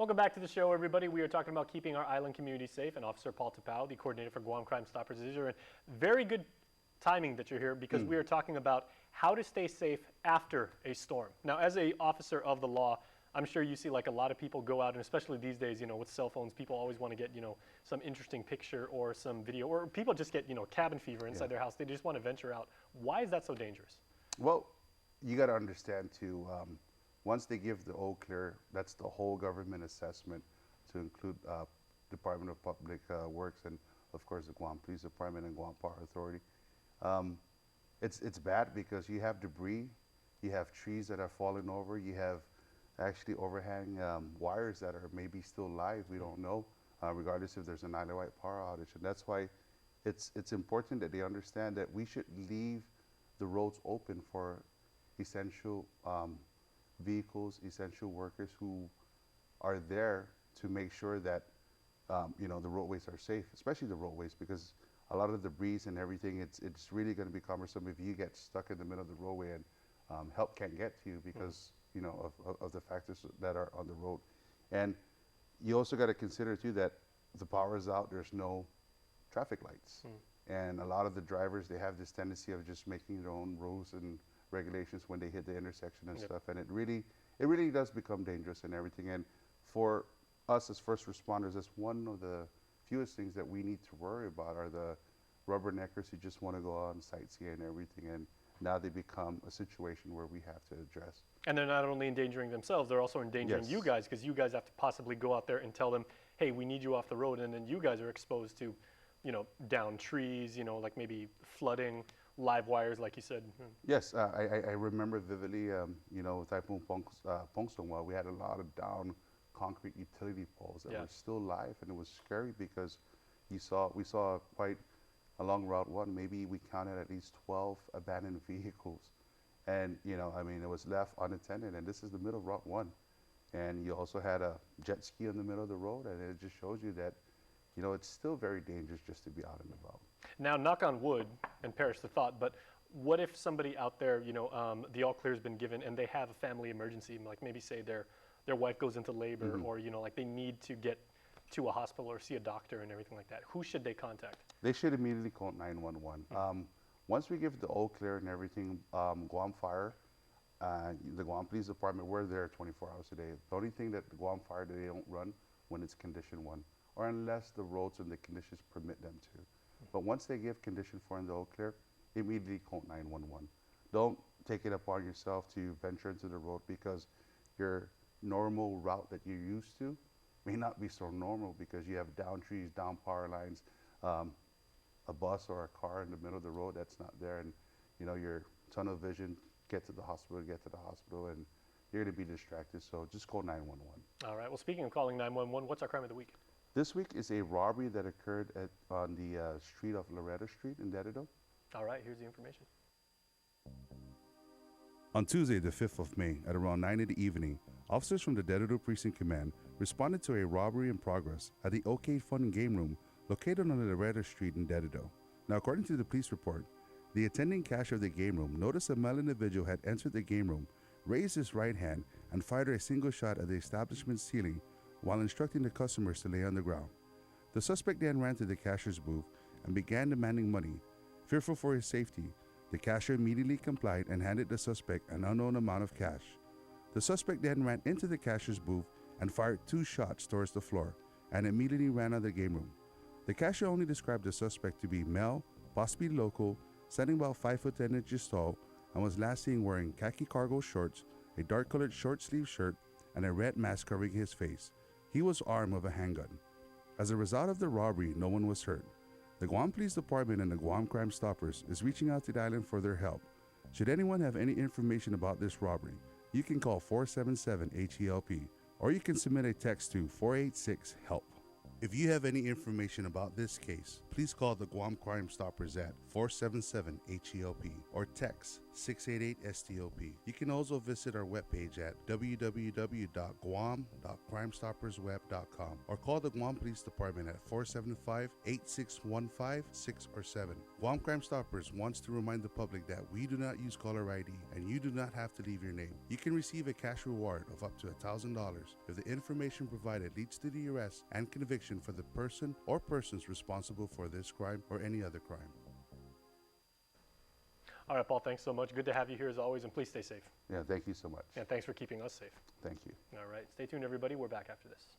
Welcome back to the show, everybody. We are talking about keeping our island community safe, and Officer Paul Tapao, the coordinator for Guam Crimestoppers, is here. And very good timing that you're here because we are talking about how to stay safe after a storm. Now, as a officer of the law, I'm sure you see like a lot of people go out, and especially these days, you know, with cell phones, people always want to get, you know, some interesting picture or some video, or people just get, you know, cabin fever inside their house. They just want to venture out. Why is that so dangerous? Well, you got to understand too, once they give the all clear, that's the whole government assessment to include Department of Public Works and of course the Guam Police Department and Guam Power Authority. It's bad because you have debris, you have trees that are falling over, you have actually overhang wires that are maybe still live, we don't know, regardless if there's an island-wide power outage. And that's why it's important that they understand that we should leave the roads open for essential vehicles, essential workers who are there to make sure that you know, the roadways are safe, especially the roadways, because a lot of the debris and everything, it's really going to be cumbersome if you get stuck in the middle of the roadway and help can't get to you because you know of the factors that are on the road. And you also got to consider too that the power is out, there's no traffic lights. And a lot of the drivers, they have this tendency of just making their own rules and regulations when they hit the intersection and stuff. And it really does become dangerous and everything. And for us as first responders, that's one of the fewest things that we need to worry about are the rubberneckers who just want to go out and sightsee and everything. And now they become a situation where we have to address. And they're not only endangering themselves, they're also endangering you guys, because you guys have to possibly go out there and tell them, hey, we need you off the road. And then you guys are exposed to, you know, down trees, you know, like maybe flooding, live wires, like you said. Yes, I remember vividly, you know, Typhoon Pongsongwa, we had a lot of down concrete utility poles that were still live, and it was scary because we saw quite along Route 1, maybe we counted at least 12 abandoned vehicles. And, you know, I mean, it was left unattended, and this is the middle of Route 1. And you also had a jet ski in the middle of the road, and it just shows you that, you know, it's still very dangerous just to be out and about. Now, knock on wood, and perish the thought, but what if somebody out there, you know, the all clear has been given and they have a family emergency, like maybe say their wife goes into labor or, you know, like they need to get to a hospital or see a doctor and everything like that. Who should they contact? They should immediately call 911. Once we give the all clear and everything, Guam Fire, the Guam Police Department, we're there 24 hours a day. The only thing that the Guam Fire, they don't run when it's condition 1, or unless the roads and the conditions permit them to. But once they give condition 4 and the all clear, immediately call 911. Don't take it upon yourself to venture into the road because your normal route that you're used to may not be so normal because you have down trees, down power lines, a bus or a car in the middle of the road that's not there, and you know your tunnel vision, get to the hospital, and you're going to be distracted. So just call 911. All right. Well, speaking of calling 911, what's our crime of the week? This week is a robbery that occurred on the street of Loretta Street in Dededo. All right. Here's the information. On Tuesday, the 5th of May, at around 9 in the evening, officers from the Dededo Precinct Command responded to a robbery in progress at the OK Fun and Game Room located on Loretta Street in Dededo. Now, according to the police report, the attending cashier of the game room noticed a male individual had entered the game room, raised his right hand, and fired a single shot at the establishment's ceiling while instructing the customers to lay on the ground. The suspect then ran to the cashier's booth and began demanding money. Fearful for his safety, the cashier immediately complied and handed the suspect an unknown amount of cash. The suspect then ran into the cashier's booth and fired 2 shots towards the floor and immediately ran out of the game room. The cashier only described the suspect to be male, possibly local, standing about 5 foot 10 inches tall, and was last seen wearing khaki cargo shorts, a dark-colored short-sleeved shirt, and a red mask covering his face. He was armed with a handgun. As a result of the robbery, no one was hurt. The Guam Police Department and the Guam Crimestoppers is reaching out to the island for their help. Should anyone have any information about this robbery, you can call 477-HELP, or you can submit a text to 486-HELP. If you have any information about this case, please call the Guam Crimestoppers at 477-HELP or text 688-STOP. You can also visit our webpage at www.guam.crimestoppersweb.com or call the Guam Police Department at 475-8615-6 or 7. Guam Crime Stoppers wants to remind the public that we do not use caller ID and you do not have to leave your name. You can receive a cash reward of up to $1,000 if the information provided leads to the arrest and conviction for the person or persons responsible for this crime or any other crime. All right, Paul, thanks so much. Good to have you here as always, and please stay safe. Yeah, thank you so much. And thanks for keeping us safe. Thank you. All right, stay tuned, everybody. We're back after this.